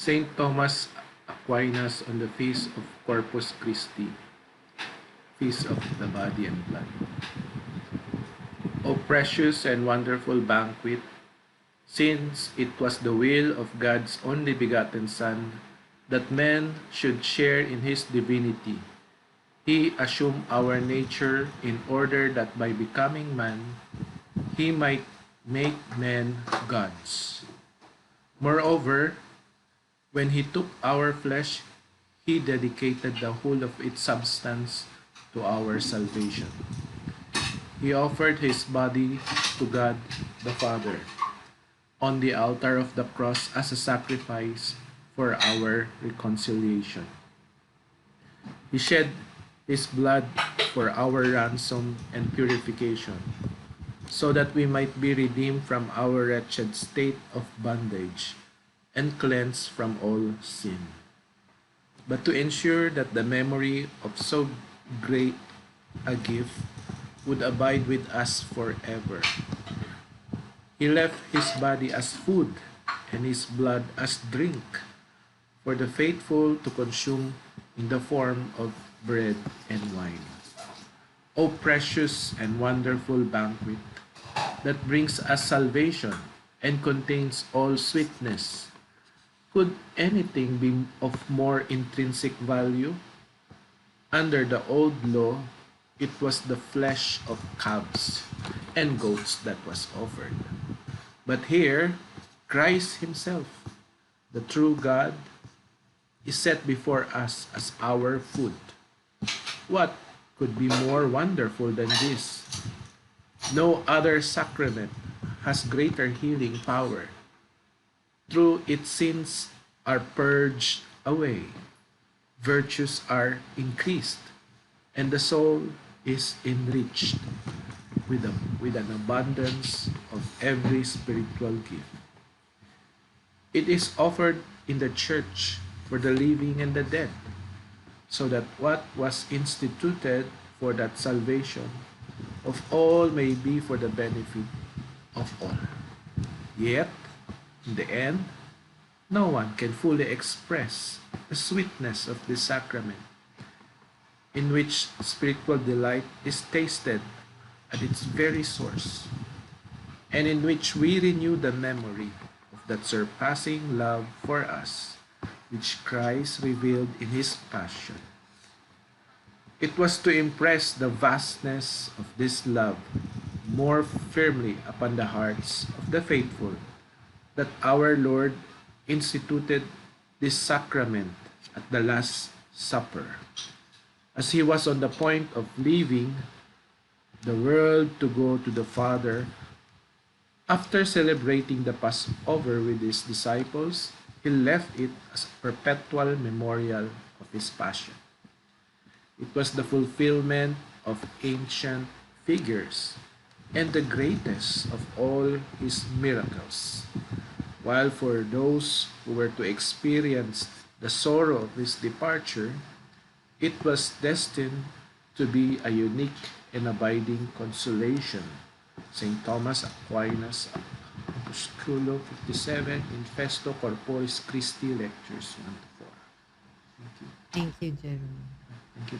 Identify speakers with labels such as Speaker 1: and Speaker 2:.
Speaker 1: Saint Thomas Aquinas on the feast of Corpus Christi, feast of the body and blood. O precious and wonderful banquet, since it was the will of God's only begotten Son that men should share in his divinity, he assumed our nature in order that by becoming man, he might make men gods. Moreover, when he took our flesh, he dedicated the whole of its substance to our salvation. He offered his body to God the Father on the altar of the cross as a sacrifice for our reconciliation. He shed his blood for our ransom and purification, so that we might be redeemed from our wretched state of bondage and cleansed from all sin. But to ensure that the memory of so great a gift would abide with us forever, he left his body as food and his blood as drink for the faithful to consume in the form of bread and wine. O precious and wonderful banquet that brings us salvation and contains all sweetness, could anything be of more intrinsic value? Under the old law, it was the flesh of calves and goats that was offered. But here, Christ himself, the true God, is set before us as our food. What could be more wonderful than this? No other sacrament has greater healing power. Through its sins are purged away, virtues are increased, and the soul is enriched with an abundance of every spiritual gift. It is offered in the church for the living and the dead, so that what was instituted for that salvation of all may be for the benefit of all. Yet, in the end, no one can fully express the sweetness of this sacrament, in which spiritual delight is tasted at its very source, and in which we renew the memory of that surpassing love for us, which Christ revealed in his passion. It was to impress the vastness of this love more firmly upon the hearts of the faithful that our Lord instituted this sacrament at the Last Supper, as he was on the point of leaving the world to go to the Father. After celebrating the Passover with his disciples, he left it as a perpetual memorial of his passion. It was the fulfillment of ancient figures and the greatest of all his miracles. While for those who were to experience the sorrow of his departure, it was destined to be a unique and abiding consolation. St. Thomas Aquinas, Opusculo 57, in Festo Corporis Christi, Lectures 1 to 4. Thank you.
Speaker 2: Thank you, Jerome.
Speaker 1: Thank you.